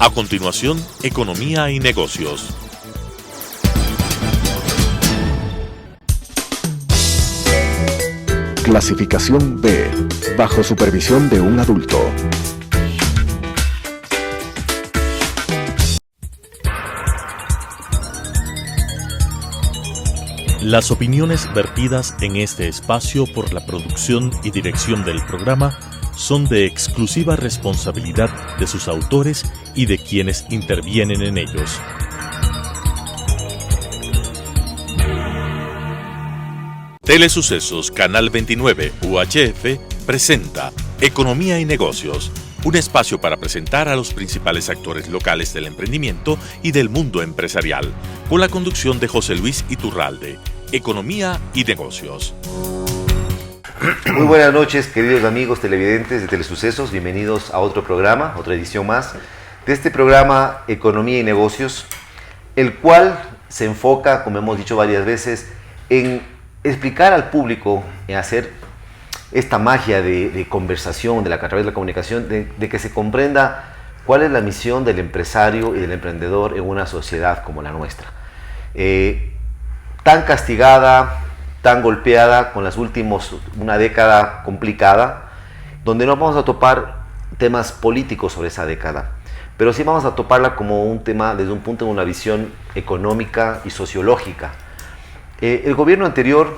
A continuación, Economía y Negocios. Clasificación B, bajo supervisión de un adulto. Las opiniones vertidas en este espacio por la producción y dirección del programa son de exclusiva responsabilidad de sus autores y de quienes intervienen en ellos. Telesucesos Canal 29 UHF presenta Economía y Negocios, un espacio para presentar a los principales actores locales del emprendimiento y del mundo empresarial, con la conducción de José Luis Iturralde. Economía y Negocios. Muy buenas noches, queridos amigos televidentes de Telesucesos. Bienvenidos a otro programa, otra edición más de este programa Economía y Negocios, el cual se enfoca, como hemos dicho varias veces, en explicar al público, en hacer esta magia de conversación, a través de la comunicación, de que se comprenda cuál es la misión del empresario y del emprendedor en una sociedad como la nuestra. Tan castigada, tan golpeada, con una década complicada, donde no vamos a topar temas políticos sobre esa década, pero sí vamos a toparla como un tema desde un punto de una visión económica y sociológica. El gobierno anterior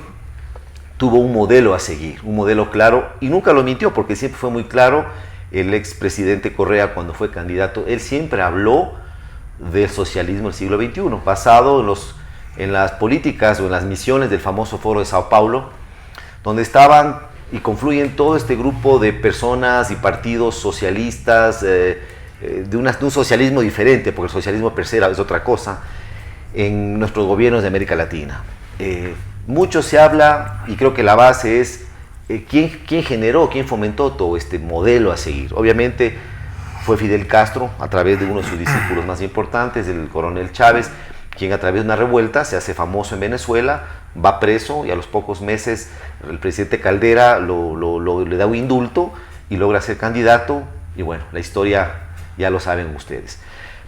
tuvo un modelo a seguir, un modelo claro, y nunca lo mintió, porque siempre fue muy claro. El expresidente Correa, cuando fue candidato, él siempre habló del socialismo del siglo XXI, basado en las políticas o en las misiones del famoso Foro de Sao Paulo, donde estaban y confluyen todo este grupo de personas y partidos socialistas, de un socialismo diferente, porque el socialismo per se es otra cosa, en nuestros gobiernos de América Latina. Mucho se habla, y creo que la base es quién generó, quién fomentó todo este modelo a seguir. Obviamente fue Fidel Castro, a través de uno de sus discípulos más importantes, el coronel Chávez, quien a través de una revuelta se hace famoso en Venezuela, va preso, y a los pocos meses el presidente Caldera le da un indulto y logra ser candidato, y bueno, la historia ya lo saben ustedes.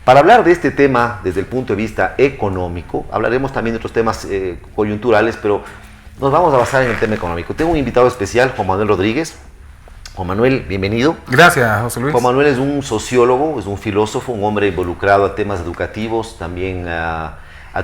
Para hablar de este tema desde el punto de vista económico, hablaremos también de otros temas coyunturales, pero nos vamos a basar en el tema económico. Tengo un invitado especial, Juan Manuel Rodríguez. Juan Manuel, bienvenido. Gracias, José Luis. Juan Manuel es un sociólogo, es un filósofo, un hombre involucrado a temas educativos, también a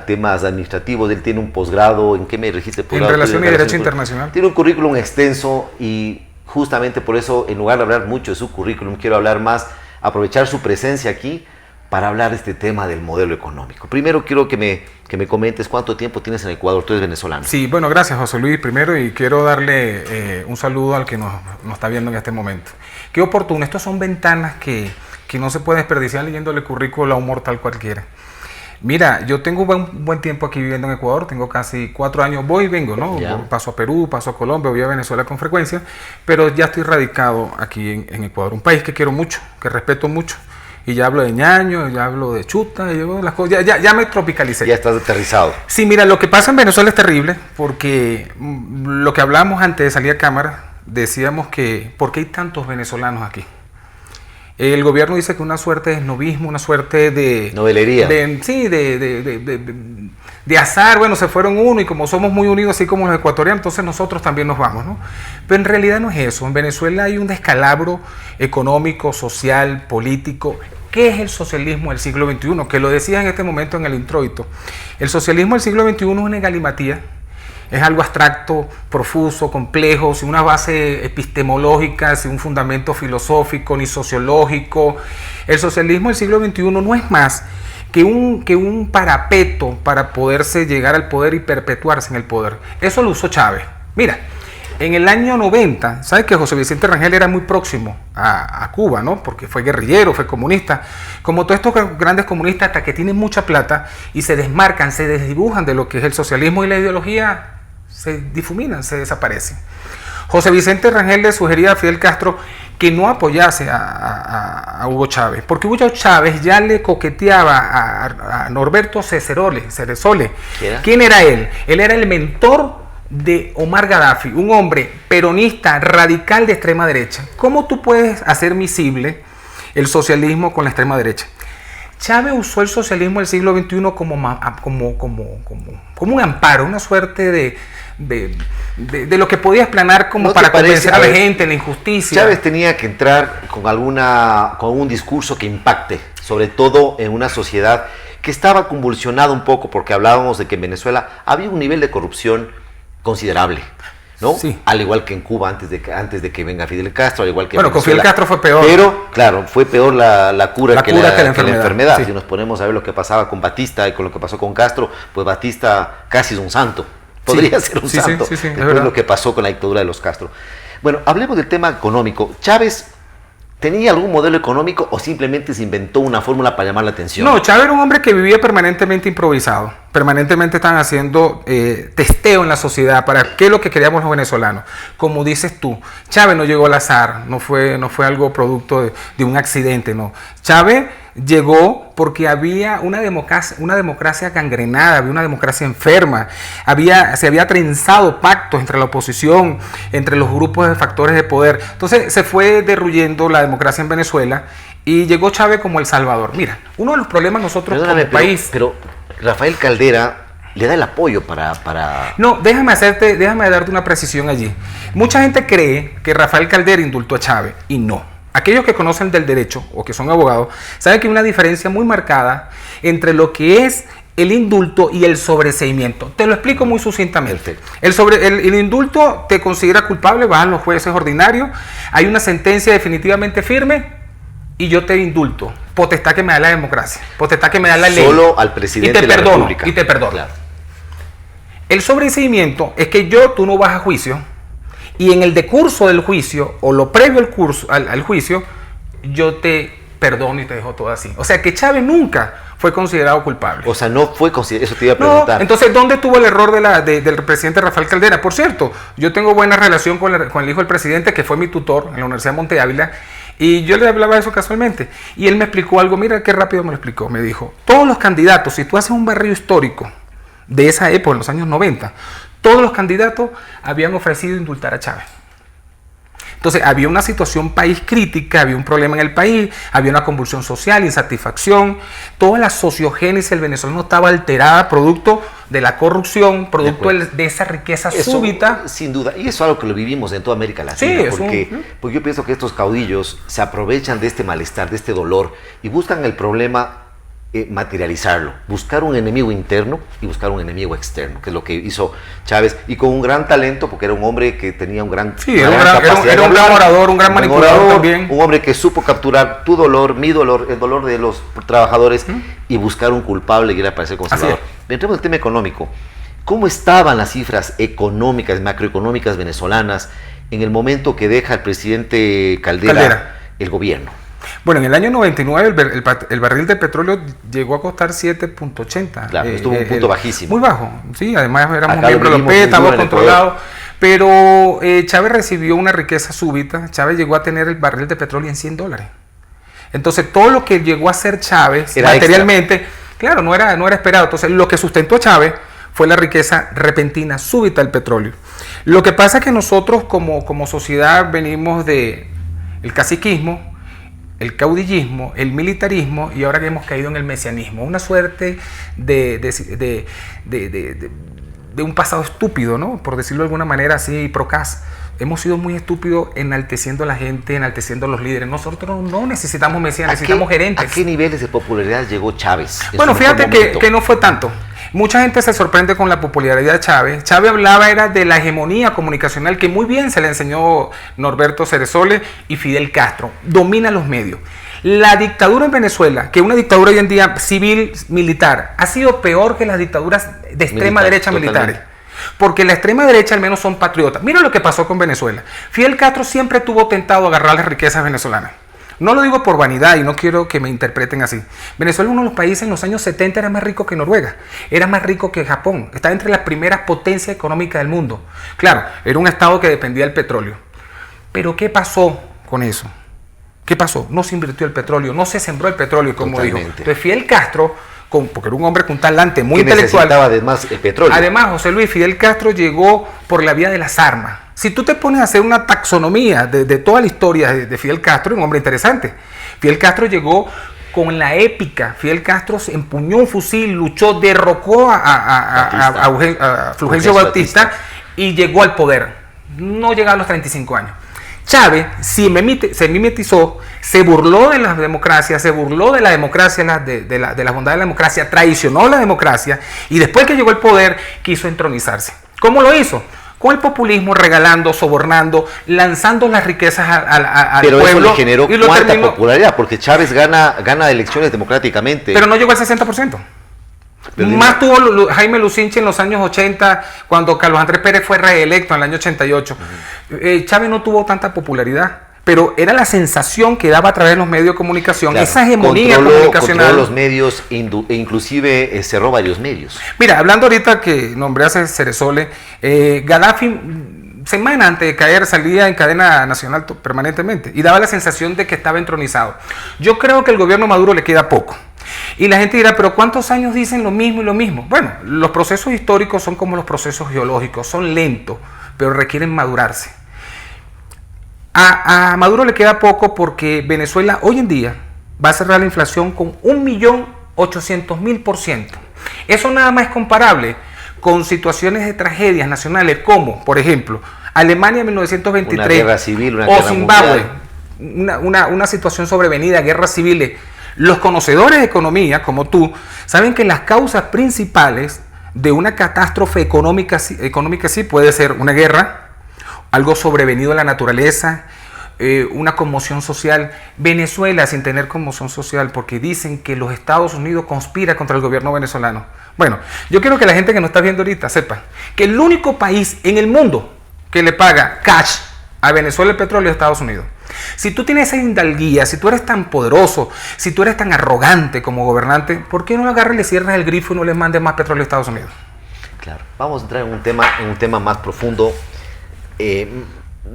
temas administrativos. Él tiene un posgrado, ¿en qué me registe? En Relación y Derecho Internacional. Tiene un currículum extenso, y justamente por eso, en lugar de hablar mucho de su currículum, quiero hablar más, aprovechar su presencia aquí para hablar de este tema del modelo económico. Primero quiero que me comentes cuánto tiempo tienes en Ecuador. Tú eres venezolano. Sí, bueno, gracias, José Luis, primero, y quiero darle un saludo al que nos está viendo en este momento. Qué oportuno, estas son ventanas que no se puede desperdiciar leyéndole el currículo a un mortal cualquiera. Mira, yo tengo un buen tiempo aquí viviendo en Ecuador, tengo casi 4 años, voy y vengo, ¿no? Ya. Paso a Perú, paso a Colombia, voy a Venezuela con frecuencia, pero ya estoy radicado aquí en Ecuador, un país que quiero mucho, que respeto mucho. Y ya hablo de ñaño, ya hablo de chuta, las cosas, ya me tropicalicé. Ya estás aterrizado. Sí, mira, lo que pasa en Venezuela es terrible, porque lo que hablamos antes de salir a cámara, decíamos que ¿por qué hay tantos venezolanos aquí? El gobierno dice que una suerte de esnovismo, una suerte de... novelería. Sí, de azar, bueno, se fueron uno, y como somos muy unidos, así como los ecuatorianos, entonces nosotros también nos vamos, ¿no? Pero en realidad no es eso. En Venezuela hay un descalabro económico, social, político. ¿Qué es el socialismo del siglo XXI? Que lo decía en este momento en el introito. El socialismo del siglo XXI es una galimatía, es algo abstracto, profuso, complejo, sin una base epistemológica, sin un fundamento filosófico ni sociológico. El socialismo del siglo XXI no es más que un parapeto para poderse llegar al poder y perpetuarse en el poder. Eso lo usó Chávez. Mira, en el año 90, ¿sabes que José Vicente Rangel era muy próximo a Cuba, ¿no? Porque fue guerrillero, fue comunista. Como todos estos grandes comunistas, hasta que tienen mucha plata y se desmarcan, se desdibujan de lo que es el socialismo, y la ideología se difuminan, se desaparecen. José Vicente Rangel le sugería a Fidel Castro que no apoyase a Hugo Chávez, porque Hugo Chávez ya le coqueteaba a Norberto Ceresole. ¿Quién era él? Él era el mentor de Omar Gaddafi, un hombre peronista radical de extrema derecha. ¿Cómo tú puedes hacer misible el socialismo con la extrema derecha? Chávez usó el socialismo del siglo XXI como un amparo, una suerte de lo que podía explanar como ¿No para te parece, convencer a la gente, la injusticia. Chávez tenía que entrar con un discurso que impacte, sobre todo en una sociedad que estaba convulsionada un poco, porque hablábamos de que en Venezuela había un nivel de corrupción considerable, ¿no? Sí. Al igual que en Cuba antes de que venga Fidel Castro, al igual que en Bueno, con Venezuela. Fidel Castro fue peor. Pero, claro, fue peor la cura que la enfermedad. Sí. Si nos ponemos a ver lo que pasaba con Batista y con lo que pasó con Castro, pues Batista casi es un santo. Podría ser un santo. Sí, después de lo que pasó con la dictadura de los Castro. Bueno, hablemos del tema económico. ¿Chávez tenía algún modelo económico o simplemente se inventó una fórmula para llamar la atención? No, Chávez era un hombre que vivía permanentemente improvisado. Permanentemente estaban haciendo testeo en la sociedad para qué es lo que queríamos los venezolanos. Como dices tú, Chávez no llegó al azar, no fue algo producto de un accidente, no. Chávez llegó porque había una democracia gangrenada, había una democracia enferma, se había trenzado pactos entre la oposición, entre los grupos de factores de poder. Entonces se fue derruyendo la democracia en Venezuela y llegó Chávez como el salvador. Mira, uno de los problemas nosotros como país... Pero Rafael Caldera le da el apoyo para... No, déjame darte una precisión allí. Mucha gente cree que Rafael Caldera indultó a Chávez y no. Aquellos que conocen del derecho o que son abogados saben que hay una diferencia muy marcada entre lo que es el indulto y el sobreseimiento. Te lo explico muy sucintamente. El indulto te considera culpable, vas a los jueces ordinarios, hay una sentencia definitivamente firme y yo te indulto. Potestad que me da la democracia, potestad que me da la ley. Solo al presidente de la República. Y te perdono. Claro. El sobreseimiento es que tú no vas a juicio y en el decurso del juicio o lo previo al juicio, yo te perdono y te dejo todo así. O sea que Chávez nunca fue considerado culpable. O sea, no fue considerado, eso te iba a preguntar. No, entonces, ¿dónde estuvo el error del presidente Rafael Caldera? Por cierto, yo tengo buena relación con el hijo del presidente, que fue mi tutor en la Universidad de Monte Ávila, y yo le hablaba de eso casualmente. Y él me explicó algo, mira qué rápido me lo explicó. Me dijo, todos los candidatos, si tú haces un barrio histórico de esa época, en los años 90, todos los candidatos habían ofrecido indultar a Chávez. Entonces había una situación país crítica, había un problema en el país, había una convulsión social, insatisfacción, toda la sociogénesis del venezolano estaba alterada producto de la corrupción, producto de esa riqueza eso, súbita. Sin duda, y eso es algo que lo vivimos en toda América Latina, Sí, porque yo pienso que estos caudillos se aprovechan de este malestar, de este dolor, y buscan el problema materializarlo, buscar un enemigo interno y buscar un enemigo externo, que es lo que hizo Chávez, y con un gran talento, porque era un hombre que tenía un gran era un gran orador, un gran manipulador también, un hombre que supo capturar tu dolor, mi dolor, el dolor de los trabajadores y buscar un culpable y ir a aparecer como salvador. Entremos al tema económico. ¿Cómo estaban las cifras económicas, macroeconómicas venezolanas en el momento que deja el presidente Caldera el gobierno? Bueno, en el año 99 el barril de petróleo llegó a costar 7.80. Claro, estuvo un punto bajísimo. Muy bajo, sí, además éramos Acá miembros de la OPEP, estábamos controlados. Pero Chávez recibió una riqueza súbita. Chávez llegó a tener el barril de petróleo en $100. Entonces, todo lo que llegó a hacer Chávez era materialmente, extra. Claro, no era esperado. Entonces, lo que sustentó a Chávez fue la riqueza repentina, súbita del petróleo. Lo que pasa es que nosotros como sociedad venimos del caciquismo, el caudillismo, el militarismo y ahora que hemos caído en el mesianismo. Una suerte de un pasado estúpido, ¿no? Por decirlo de alguna manera así, procaz. Hemos sido muy estúpidos enalteciendo a la gente, enalteciendo a los líderes. Nosotros no necesitamos mesías, necesitamos gerentes. ¿A qué niveles de popularidad llegó Chávez? Bueno, fíjate que no fue tanto. Mucha gente se sorprende con la popularidad de Chávez. Chávez hablaba de la hegemonía comunicacional que muy bien se le enseñó Norberto Ceresole y Fidel Castro. Domina los medios. La dictadura en Venezuela, que es una dictadura hoy en día civil, militar, ha sido peor que las dictaduras de extrema derecha militares. Porque la extrema derecha al menos son patriotas. Mira lo que pasó con Venezuela. Fidel Castro siempre tuvo tentado agarrar las riquezas venezolanas. No lo digo por vanidad y no quiero que me interpreten así. Venezuela, uno de los países en los años 70, era más rico que Noruega, era más rico que Japón, estaba entre las primeras potencias económicas del mundo. Claro, era un estado que dependía del petróleo. Pero ¿qué pasó con eso? ¿Qué pasó? No se invirtió el petróleo, no se sembró el petróleo, como dijo. Entonces Fidel Castro, porque era un hombre con talante muy intelectual. Necesitaba además el petróleo. Además, José Luis, Fidel Castro llegó por la vía de las armas. Si tú te pones a hacer una taxonomía de toda la historia de Fidel Castro, es un hombre interesante. Fidel Castro llegó con la épica. Fidel Castro se empuñó un fusil, luchó, derrocó a Fulgencio Batista y llegó al poder. No llegaba a los 35 años. Chávez se mimetizó, se burló de las democracias, se burló de la democracia, de la bondad de la democracia, traicionó la democracia y después que llegó al poder quiso entronizarse. ¿Cómo lo hizo? Con el populismo, regalando, sobornando, lanzando las riquezas al pero pueblo. Pero eso le generó cuánta popularidad, porque Chávez gana elecciones democráticamente. Pero no llegó al 60%. Más tuvo Jaime Lucinchi en los años 80, cuando Carlos Andrés Pérez fue reelecto en el año 88. Chávez no tuvo tanta popularidad, pero era la sensación que daba a través de los medios de comunicación, claro, esa hegemonía comunicacional. Controló los medios e inclusive cerró varios medios. Mira, hablando ahorita que nombré a Ceresole, Gaddafi, semana antes de caer, salía en cadena nacional permanentemente y daba la sensación de que estaba entronizado. Yo creo que al gobierno Maduro le queda poco. Y la gente dirá, pero ¿cuántos años dicen lo mismo y lo mismo? Bueno, los procesos históricos son como los procesos geológicos, son lentos, pero requieren madurarse. A Maduro le queda poco porque Venezuela hoy en día va a cerrar la inflación con 1.800.000%. Eso nada más es comparable con situaciones de tragedias nacionales como, por ejemplo, Alemania en 1923, una guerra civil, una o guerra Zimbabue, una situación sobrevenida, guerras civiles. Los conocedores de economía, como tú, saben que las causas principales de una catástrofe económica sí puede ser una guerra, algo sobrevenido a la naturaleza, una conmoción social. Venezuela sin tener conmoción social porque dicen que los Estados Unidos conspiran contra el gobierno venezolano. Bueno, yo quiero que la gente que nos está viendo ahorita sepa que el único país en el mundo que le paga cash a Venezuela el petróleo es Estados Unidos. Si tú tienes esa hidalguía, si tú eres tan poderoso, si tú eres tan arrogante como gobernante, ¿por qué no agarras y le cierras el grifo y no le mandes más petróleo a Estados Unidos? Claro, vamos a entrar en un tema más profundo de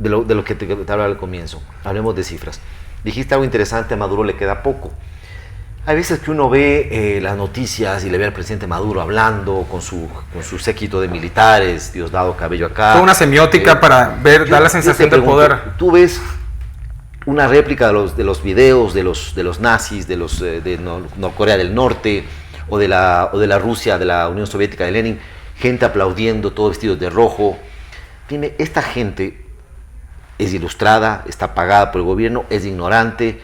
lo que te hablaba al comienzo. Hablemos de cifras. Dijiste algo interesante, a Maduro le queda poco. Hay veces que uno ve las noticias y le ve al presidente Maduro hablando con su séquito de militares, Diosdado Cabello acá. Fue una semiótica para dar la sensación de poder. Tú ves una réplica de los videos de los nazis, de Corea del Norte o de la Rusia, de la Unión Soviética de Lenin, gente aplaudiendo, todos vestidos de rojo. Dime, esta gente es ilustrada, está pagada por el gobierno, es ignorante.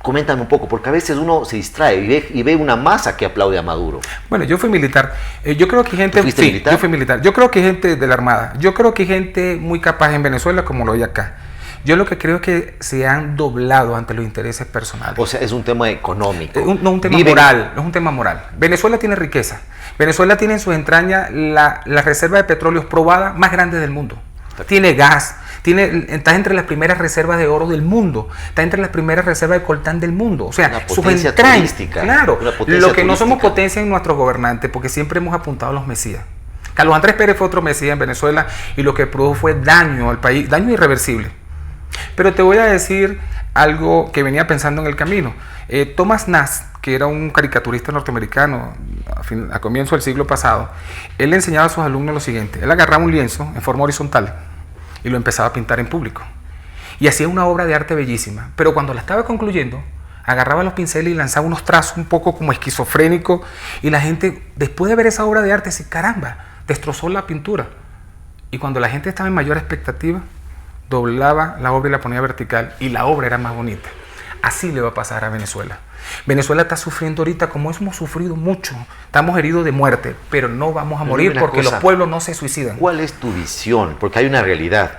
Coméntame un poco, porque a veces uno se distrae y ve una masa que aplaude a Maduro. Bueno, yo fui militar. Yo creo que hay gente... ¿Fuiste militar? Yo fui militar. Yo creo que hay gente de la Armada. Yo creo que hay gente muy capaz en Venezuela como lo hay acá. Yo lo que creo es que se han doblado ante los intereses personales. O sea, es un tema económico. No un tema moral, no es un tema moral. Venezuela tiene riqueza. Venezuela tiene en sus entrañas la reserva de petróleo probada más grande del mundo. Tiene gas, está entre las primeras reservas de oro del mundo, está entre las primeras reservas de coltán del mundo. O sea, sus entrañas. Claro, lo que no somos potencia en nuestros gobernantes, porque siempre hemos apuntado a los mesías. Carlos Andrés Pérez fue otro mesías en Venezuela y lo que produjo fue daño al país, daño irreversible. Pero te voy a decir algo que venía pensando en el camino. Thomas Nast, que era un caricaturista norteamericano a comienzo del siglo pasado, él le enseñaba a sus alumnos lo siguiente. Él agarraba un lienzo en forma horizontal y lo empezaba a pintar en público. Y hacía una obra de arte bellísima. Pero cuando la estaba concluyendo, agarraba los pinceles y lanzaba unos trazos un poco como esquizofrénicos. Y la gente, después de ver esa obra de arte, dice, caramba, destrozó la pintura. Y cuando la gente estaba en mayor expectativa, doblaba la obra y la ponía vertical. Y la obra era más bonita. Así le va a pasar a Venezuela. Venezuela está sufriendo ahorita como hemos sufrido mucho. Estamos heridos de muerte, pero no vamos a morir porque los pueblos no se suicidan. ¿Cuál es tu visión? Porque hay una realidad.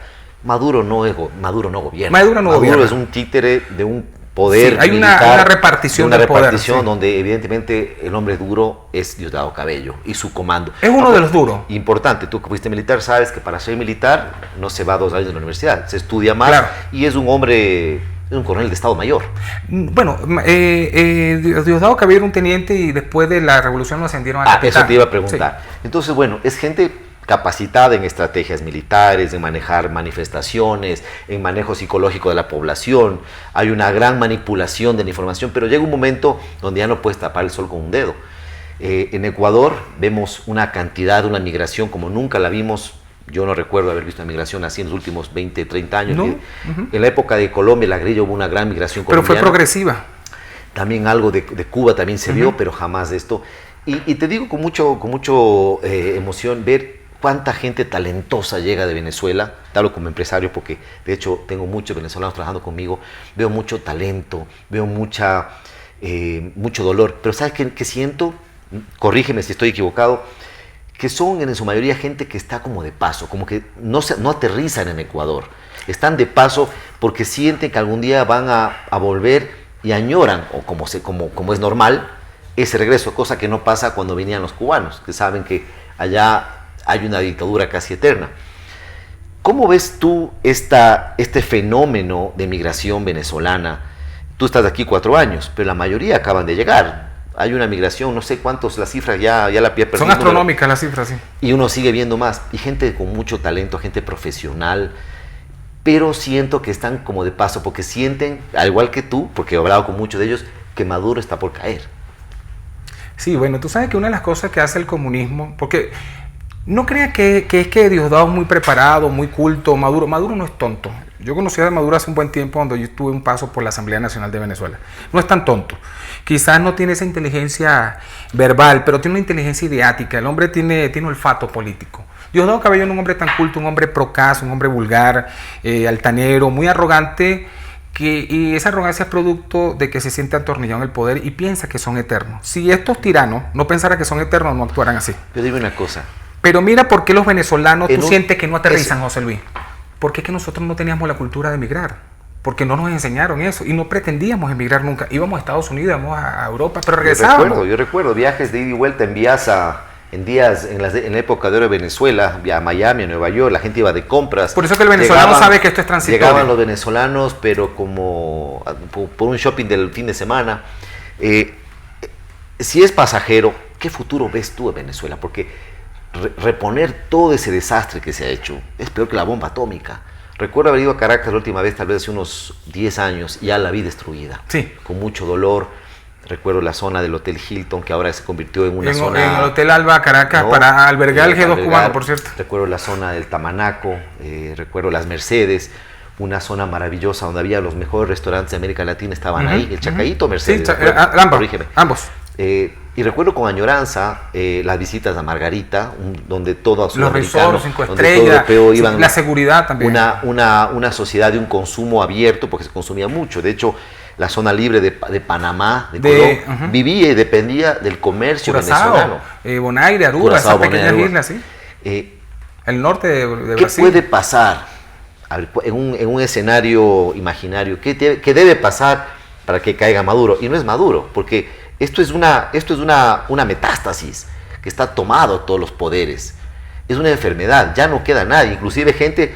Maduro no gobierna. Maduro es un títere de un poder hay militar, una repartición del poder. Sí. Donde evidentemente el hombre duro es Diosdado Cabello y su comando. Es uno de los duros. Importante, tú que fuiste militar sabes que para ser militar no se va 2 años de la universidad, se estudia más, claro. Y es un hombre... Es un coronel de Estado Mayor. Bueno, Diosdado Cabello era un teniente y después de la revolución lo ascendieron a capitán. Eso te iba a preguntar. Sí. Entonces, bueno, es gente capacitada en estrategias militares, en manejar manifestaciones, en manejo psicológico de la población. Hay una gran manipulación de la información, pero llega un momento donde ya no puedes tapar el sol con un dedo. En Ecuador vemos una migración como nunca la vimos. Yo no recuerdo haber visto una migración así en los últimos 20, 30 años. ¿No? En la época de Colombia, la guerrilla, hubo una gran migración colombiana. Pero fue progresiva. también algo de Cuba también se vio, pero jamás de esto. Y te digo con mucho emoción ver cuánta gente talentosa llega de Venezuela. Te hablo como empresario porque de hecho tengo muchos venezolanos trabajando conmigo. Veo mucho talento, veo mucho dolor. Pero ¿sabes qué siento? Corrígeme si estoy equivocado. Que son en su mayoría gente que está como de paso, como que no aterrizan en Ecuador. Están de paso porque sienten que algún día van a volver y añoran, o como es normal, ese regreso, cosa que no pasa cuando venían los cubanos, que saben que allá hay una dictadura casi eterna. ¿Cómo ves tú este fenómeno de migración venezolana? Tú estás aquí 4 años, pero la mayoría acaban de llegar. Hay una migración, no sé cuántos, las cifras ya la perdí. Son astronómicas las cifras, sí. Y uno sigue viendo más. Y gente con mucho talento, gente profesional, pero siento que están como de paso, porque sienten, al igual que tú, porque he hablado con muchos de ellos, que Maduro está por caer. Sí, bueno, tú sabes que una de las cosas que hace el comunismo, porque no creas que es que Diosdado es muy preparado, muy culto, Maduro no es tonto. Yo conocí a Maduro hace un buen tiempo cuando yo tuve un paso por la Asamblea Nacional de Venezuela. No es tan tonto. Quizás no tiene esa inteligencia verbal, pero tiene una inteligencia ideática. El hombre tiene olfato político. Diosdado Cabello no es un hombre tan culto, un hombre procaz, un hombre vulgar, altanero, muy arrogante, y esa arrogancia es producto de que se siente atornillado en el poder y piensa que son eternos. Si estos tiranos no pensaran que son eternos, no actuaran así. Pero dime una cosa. Pero mira por qué los venezolanos, tú sientes que no aterrizan, José Luis. Porque es que nosotros no teníamos la cultura de emigrar. Porque no nos enseñaron eso y no pretendíamos emigrar nunca. Íbamos a Estados Unidos, íbamos a Europa, pero regresábamos. Yo recuerdo viajes de ida y vuelta en la época de oro de Venezuela, a Miami, a Nueva York, la gente iba de compras. Por eso que el venezolano sabe que esto es transitorio. Llegaban los venezolanos, pero como por un shopping del fin de semana. Si es pasajero, ¿qué futuro ves tú en Venezuela? Porque reponer todo ese desastre que se ha hecho es peor que la bomba atómica. Recuerdo haber ido a Caracas la última vez, tal vez hace unos 10 años, y ya la vi destruida. Sí. Con mucho dolor. Recuerdo la zona del Hotel Hilton, que ahora se convirtió en una zona... En el Hotel Alba, Caracas, ¿no? Para albergar el G2 cubano, por cierto. Recuerdo la zona del Tamanaco, recuerdo las Mercedes, una zona maravillosa donde había los mejores restaurantes de América Latina, estaban ahí, el Chacaíto, Mercedes. Sí, ambos. Y recuerdo con añoranza las visitas a Margarita, donde todos los resorts 5 estrellas, iban, la seguridad también. Una sociedad de un consumo abierto, porque se consumía mucho. De hecho, la zona libre de Panamá, de Colón, vivía y dependía del comercio venezolano. Bonaire, Aruba, esas pequeñas islas, ¿sí? El norte de Brasil. ¿Qué puede pasar en un escenario imaginario? ¿Qué debe pasar para que caiga Maduro? Y no es Maduro, porque esto es una metástasis que está tomado todos los poderes. Es una enfermedad, ya no queda nadie. Inclusive gente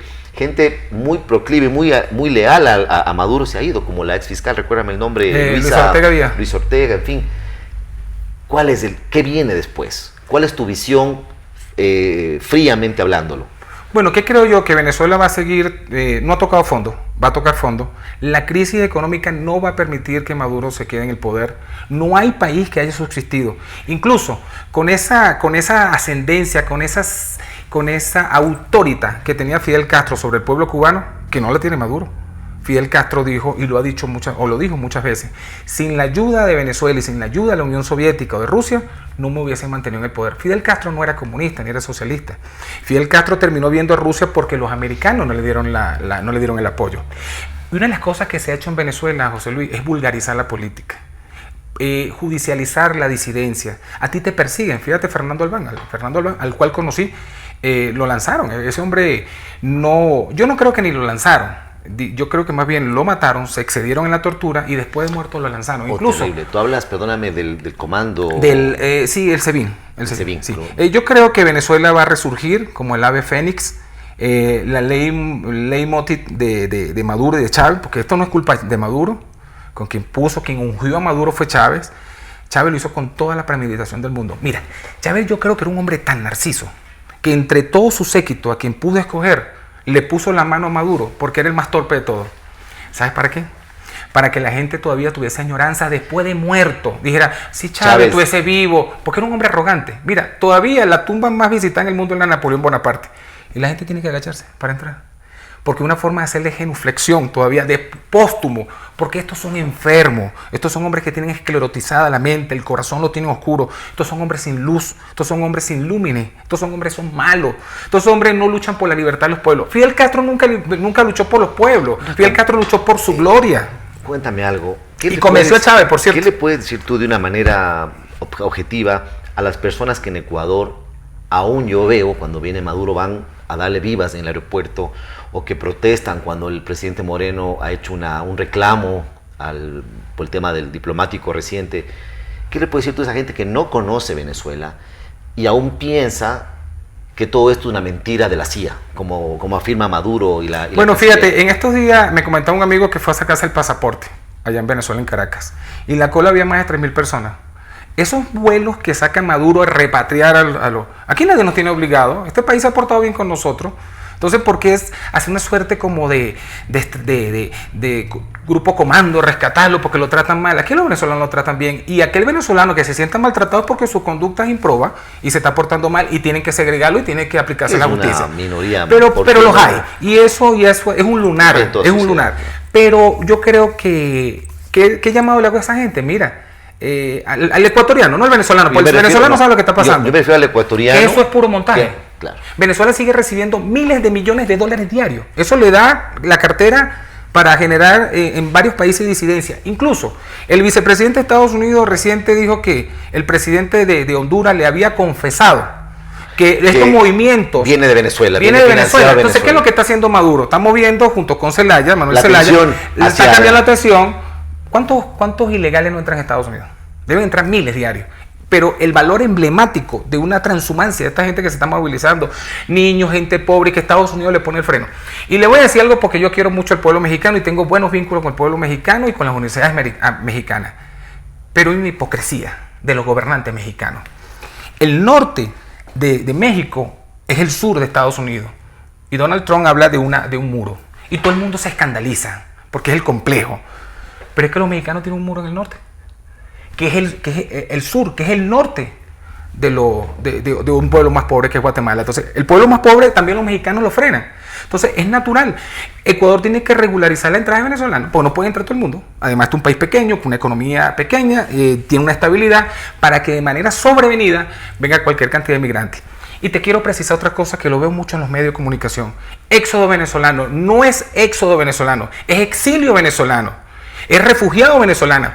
muy proclive, muy leal a Maduro se ha ido, como la ex fiscal, recuérdame el nombre, Luis Ortega, en fin. ¿Qué viene después? ¿Cuál es tu visión fríamente hablándolo? Bueno, ¿qué creo yo? Que Venezuela va a seguir, no ha tocado fondo, va a tocar fondo. La crisis económica no va a permitir que Maduro se quede en el poder. No hay país que haya subsistido. Incluso con esa ascendencia, con esa autoridad que tenía Fidel Castro sobre el pueblo cubano, que no la tiene Maduro. Fidel Castro dijo, y lo dijo muchas veces, sin la ayuda de Venezuela y sin la ayuda de la Unión Soviética o de Rusia, no me hubiesen mantenido en el poder. Fidel Castro no era comunista ni era socialista. Fidel Castro terminó viendo a Rusia porque los americanos no le dieron el apoyo. Y una de las cosas que se ha hecho en Venezuela, José Luis, es vulgarizar la política. Judicializar la disidencia. A ti te persiguen. Fíjate, Fernando Albán, al cual conocí, lo lanzaron. Ese hombre yo no creo que ni lo lanzaron. Yo creo que más bien lo mataron, se excedieron en la tortura y después de muerto lo lanzaron. Incluso, terrible. Tú hablas, perdóname, del comando... sí, el SEBIN. Sí. Pero... yo creo que Venezuela va a resurgir como el ave fénix. La ley Motit de Maduro y de Chávez, porque esto no es culpa de Maduro, quien ungió a Maduro fue Chávez. Chávez lo hizo con toda la premeditación del mundo. Mira, Chávez yo creo que era un hombre tan narciso que entre todo su séquito a quien pudo escoger le puso la mano a Maduro porque era el más torpe de todos. ¿Sabes para qué? Para que la gente todavía tuviese añoranza después de muerto. Dijera, si Chávez estuviese vivo, porque era un hombre arrogante. Mira, todavía la tumba más visitada en el mundo es la de Napoleón Bonaparte. Y la gente tiene que agacharse para entrar. porque una forma de hacerle genuflexión todavía, de póstumo, porque estos son enfermos, estos son hombres que tienen esclerotizada la mente, el corazón lo tienen oscuro, estos son hombres sin luz, estos son hombres sin lúmine, estos son hombres son malos, estos hombres no luchan por la libertad de los pueblos. Fidel Castro nunca luchó por los pueblos, Fidel Castro luchó por su gloria. Cuéntame algo. Y convenció a Chávez, por cierto. ¿Qué le puedes decir tú de una manera objetiva a las personas que en Ecuador, aún yo veo, cuando viene Maduro, van a darle vivas en el aeropuerto, o que protestan cuando el presidente Moreno ha hecho un reclamo por el tema del diplomático reciente? ¿Qué le puedes decir tú a esa gente que no conoce Venezuela y aún piensa que todo esto es una mentira de la CIA, como afirma Maduro y la Bueno, Cancillería? fíjate, en estos días me comentaba un amigo que fue a sacarse el pasaporte allá en Venezuela, en Caracas, y en la cola había más de 3.000 personas. Esos vuelos que saca Maduro a repatriar aquí nadie nos tiene obligado, este país se ha portado bien con nosotros. Entonces, ¿por qué hace una suerte como de grupo comando, rescatarlo porque lo tratan mal? Aquí los venezolanos lo tratan bien, y aquel venezolano que se sienta maltratado es porque su conducta es improba y se está portando mal y tienen que segregarlo y tienen que aplicarse la justicia. Es una minoría. Pero los hay, y eso es un lunar, Entonces, es un lunar. Pero yo creo ¿qué llamado le hago a esa gente? Mira, al ecuatoriano, no al venezolano, porque el venezolano sabe lo que está pasando. Yo me refiero al ecuatoriano. Eso es puro montaje. Claro. Venezuela sigue recibiendo miles de millones de dólares diarios. Eso le da la cartera para generar en varios países disidencia. Incluso el vicepresidente de Estados Unidos reciente dijo que el presidente de Honduras le había confesado que estos movimientos viene de Venezuela. Viene de Venezuela. Entonces, ¿qué es lo que está haciendo Maduro? Está moviendo junto con Manuel Zelaya, le está cambiando la atención. ¿Cuántos ilegales no entran a Estados Unidos? Deben entrar miles diarios. Pero el valor emblemático de una transhumancia de esta gente que se está movilizando, niños, gente pobre, que Estados Unidos le pone el freno. Y le voy a decir algo porque yo quiero mucho al pueblo mexicano y tengo buenos vínculos con el pueblo mexicano y con las universidades mexicanas. Pero hay una hipocresía de los gobernantes mexicanos. El norte de México es el sur de Estados Unidos. Y Donald Trump habla de un muro. Y todo el mundo se escandaliza porque es el complejo. Pero es que los mexicanos tienen un muro en el norte, que es el sur, que es el norte de un pueblo más pobre que es Guatemala. Entonces, el pueblo más pobre también los mexicanos lo frenan. Entonces, es natural. Ecuador tiene que regularizar la entrada de venezolanos, porque no puede entrar todo el mundo. Además, es un país pequeño, con una economía pequeña, tiene una estabilidad para que de manera sobrevenida venga cualquier cantidad de migrantes. Y te quiero precisar otra cosa que lo veo mucho en los medios de comunicación. Éxodo venezolano no es éxodo venezolano, es exilio venezolano. Es refugiado venezolano.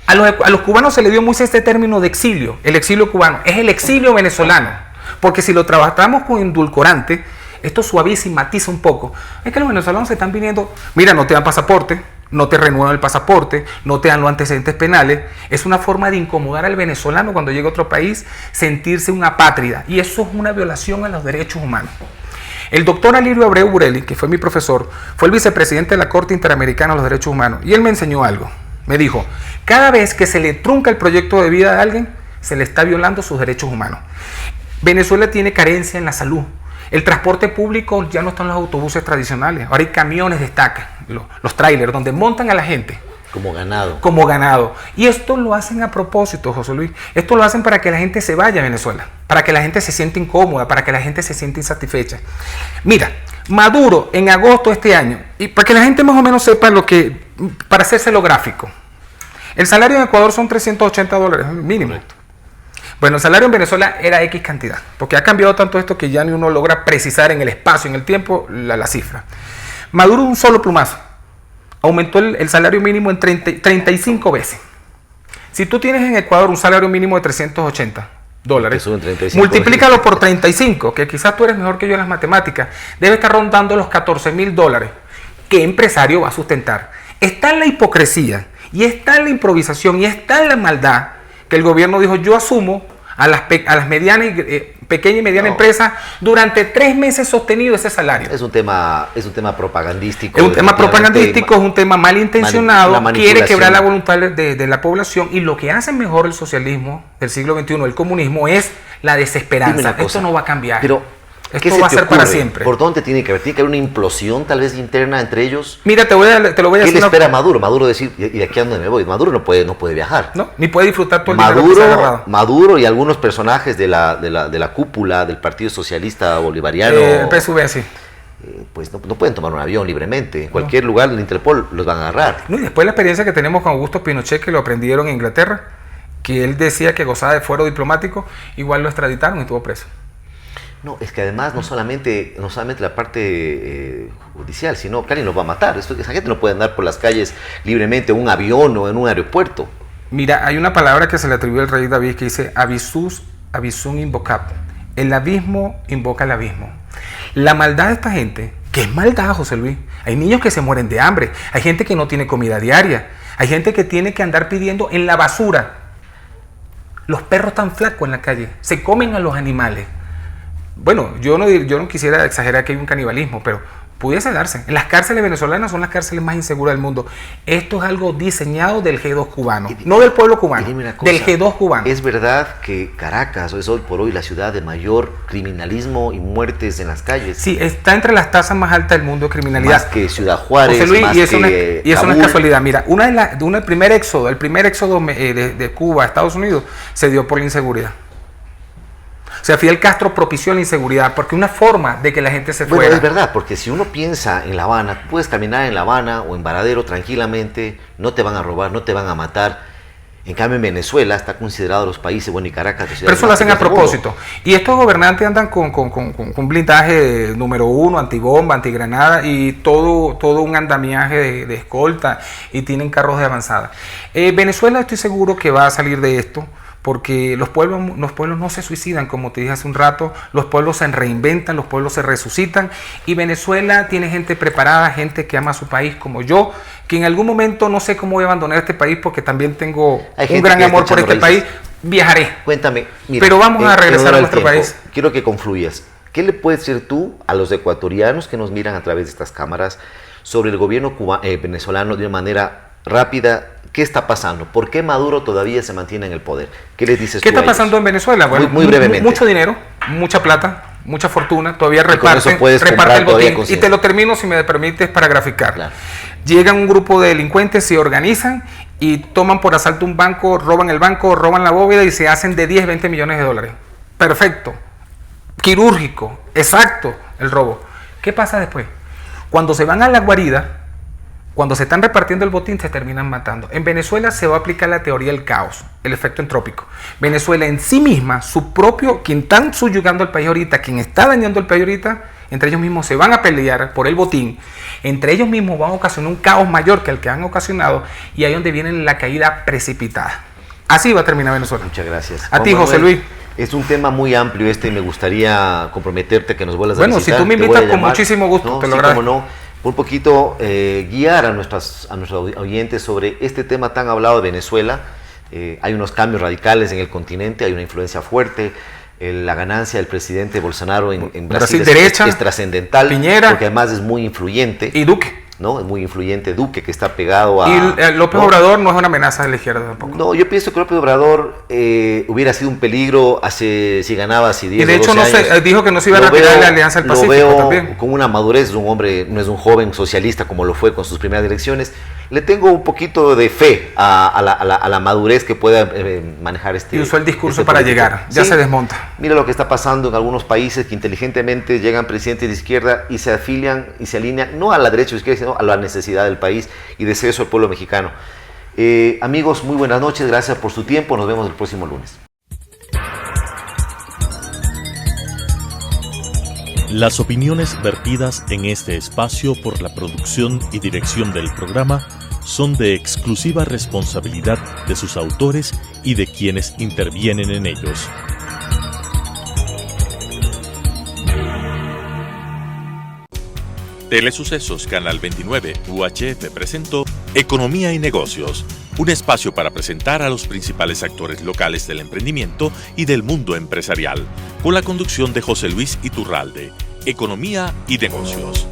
A los cubanos se le dio muy este término de exilio, el exilio cubano. Es el exilio venezolano. Porque si lo trabajamos con endulcorante, esto suaviza y matiza un poco. Es que los venezolanos se están viniendo, mira, no te dan pasaporte, no te renuevan el pasaporte, no te dan los antecedentes penales. Es una forma de incomodar al venezolano cuando llega a otro país, sentirse un apátrida. Y eso es una violación a los derechos humanos. El doctor Alirio Abreu Burelli, que fue mi profesor, fue el vicepresidente de la Corte Interamericana de los Derechos Humanos, y él me enseñó algo. Me dijo, cada vez que se le trunca el proyecto de vida de alguien, se le está violando sus derechos humanos. Venezuela tiene carencia en la salud. El transporte público ya no están los autobuses tradicionales, ahora hay camiones de estaca, los trailers, donde montan a la gente. Como ganado. Como ganado. Y esto lo hacen a propósito, José Luis. Esto lo hacen para que la gente se vaya a Venezuela, para que la gente se sienta incómoda, para que la gente se sienta insatisfecha. Mira, Maduro en agosto de este año, y para que la gente más o menos sepa para hacérselo gráfico, el salario en Ecuador son $380 mínimo. Bueno, el salario en Venezuela era X cantidad, porque ha cambiado tanto esto que ya ni uno logra precisar en el espacio, en el tiempo, la cifra. Maduro un solo plumazo aumentó el salario mínimo en 35 veces. Si tú tienes en Ecuador un salario mínimo de $380, multiplícalo por 35, que quizás tú eres mejor que yo en las matemáticas, debe estar rondando los $14.000. ¿Qué empresario va a sustentar? Está en la hipocresía, y está en la improvisación, y está en la maldad, que el gobierno dijo, yo asumo a las medianas, pequeñas y medianas empresas durante 3 meses sostenido ese salario. Es un tema propagandístico. Es un tema propagandístico, es un tema malintencionado, quiere quebrar la voluntad de la población, y lo que hace mejor el socialismo del siglo XXI, el comunismo, es la desesperanza. Esto no va a cambiar. Pero, esto va a ser para siempre. ¿Por dónde tiene que haber? ¿Tiene que haber una implosión tal vez interna entre ellos? Mira, te lo voy a decir. ¿Qué le espera a Maduro? Maduro decir, ¿y de aquí a dónde me voy? Maduro no puede viajar. No, ni puede disfrutar todo el dinero que se ha agarrado. Maduro y algunos personajes de la cúpula del Partido Socialista Bolivariano. El PSV, sí. pues no pueden tomar un avión libremente. En cualquier lugar el Interpol los van a agarrar. No, y después la experiencia que tenemos con Augusto Pinochet, que lo aprendieron en Inglaterra, que él decía que gozaba de fuero diplomático, igual lo extraditaron y estuvo preso. No, es que además no solamente la parte judicial, sino que alguien los va a matar. Esa gente no puede andar por las calles libremente en un avión o en un aeropuerto. Mira, hay una palabra que se le atribuye al rey David que dice abisus, abisum invocat. El abismo invoca el abismo. La maldad de esta gente, que es maldad, José Luis. Hay niños que se mueren de hambre, hay gente que no tiene comida diaria, hay gente que tiene que andar pidiendo en la basura. Los perros están flacos en la calle, se comen a los animales. Bueno, yo no quisiera exagerar que hay un canibalismo, pero pudiese darse. En las cárceles venezolanas son las cárceles más inseguras del mundo. Esto es algo diseñado del G2 cubano, no del pueblo cubano, del G2 cubano. Es verdad que Caracas es hoy por hoy la ciudad de mayor criminalismo y muertes en las calles. Sí, está entre las tasas más altas del mundo de criminalidad. Más que Ciudad Juárez, José Luis, más y eso Kabul. no es casualidad. Mira, el primer éxodo de Cuba a Estados Unidos se dio por la inseguridad. O sea, Fidel Castro propició la inseguridad porque una forma de que la gente se fuera. Bueno, es verdad, porque si uno piensa en La Habana, puedes caminar en La Habana o en Varadero tranquilamente, no te van a robar, no te van a matar. En cambio, en Venezuela está considerado los países, bueno, y Caracas. Pero eso lo hacen a propósito. Y estos gobernantes andan con blindaje número 1, antibomba, antigranada y todo un andamiaje de escolta y tienen carros de avanzada. Venezuela estoy seguro que va a salir de esto. Porque los pueblos no se suicidan, como te dije hace un rato, los pueblos se reinventan, los pueblos se resucitan, y Venezuela tiene gente preparada, gente que ama a su país como yo, que en algún momento no sé cómo voy a abandonar este país porque también tengo un gran amor por este país, viajaré. Cuéntame, mira, pero vamos a regresar a nuestro país. Quiero que confluyas. ¿Qué le puedes decir tú a los ecuatorianos que nos miran a través de estas cámaras sobre el gobierno venezolano de una manera rápida? ¿Qué está pasando? ¿Por qué Maduro todavía se mantiene en el poder? ¿Qué les dices tú? ¿Qué está pasando en Venezuela? Bueno, muy brevemente. Mucho dinero, mucha plata, mucha fortuna, todavía reparte el botín. Y te lo termino, si me permites, para graficar. Claro. Llegan un grupo de delincuentes, se organizan y toman por asalto un banco, roban el banco, roban la bóveda y se hacen de 10, 20 millones de dólares. Perfecto, quirúrgico, exacto el robo. ¿Qué pasa después? Cuando se van a la guarida, cuando se están repartiendo el botín, se terminan matando. En Venezuela se va a aplicar la teoría del caos, el efecto entrópico. Venezuela en sí misma, quien están subyugando al país ahorita, quien está dañando el país ahorita, entre ellos mismos se van a pelear por el botín, entre ellos mismos van a ocasionar un caos mayor que el que han ocasionado, y ahí es donde viene la caída precipitada. Así va a terminar Venezuela. Muchas gracias. A ti, José Luis. Es un tema muy amplio y me gustaría comprometerte que nos vuelvas a visitar. Bueno, si tú me invitas, con muchísimo gusto, te lo agradezco. No, un poquito guiar a nuestros oyentes sobre este tema tan hablado de Venezuela. Hay unos cambios radicales en el continente, hay una influencia fuerte. La ganancia del presidente Bolsonaro en Brasil es trascendental, Piñera, porque además es muy influyente. Y Duque. ¿No? Es muy influyente Duque, que está pegado a... Y López Obrador no es una amenaza de la izquierda tampoco. No, yo pienso que López Obrador hubiera sido un peligro si ganaba así 10 y de o 12 hecho años. Dijo que no se iba a retirar de la Alianza del Pacífico. Lo veo también con una madurez de un hombre, no es un joven socialista como lo fue con sus primeras elecciones. Le tengo un poquito de fe a la madurez que pueda manejar y usó el discurso para político. Llegar, ya se desmonta. Mira lo que está pasando en algunos países que inteligentemente llegan presidentes de izquierda y se afilian y se alinean no a la derecha o izquierda, sino a la necesidad del país y deseo eso al pueblo mexicano. Amigos, muy buenas noches, gracias por su tiempo, nos vemos el próximo lunes. Las opiniones vertidas en este espacio por la producción y dirección del programa son de exclusiva responsabilidad de sus autores y de quienes intervienen en ellos. Telesucesos Canal 29 UHF presentó Economía y Negocios, un espacio para presentar a los principales actores locales del emprendimiento y del mundo empresarial, con la conducción de José Luis Iturralde. Economía y Negocios.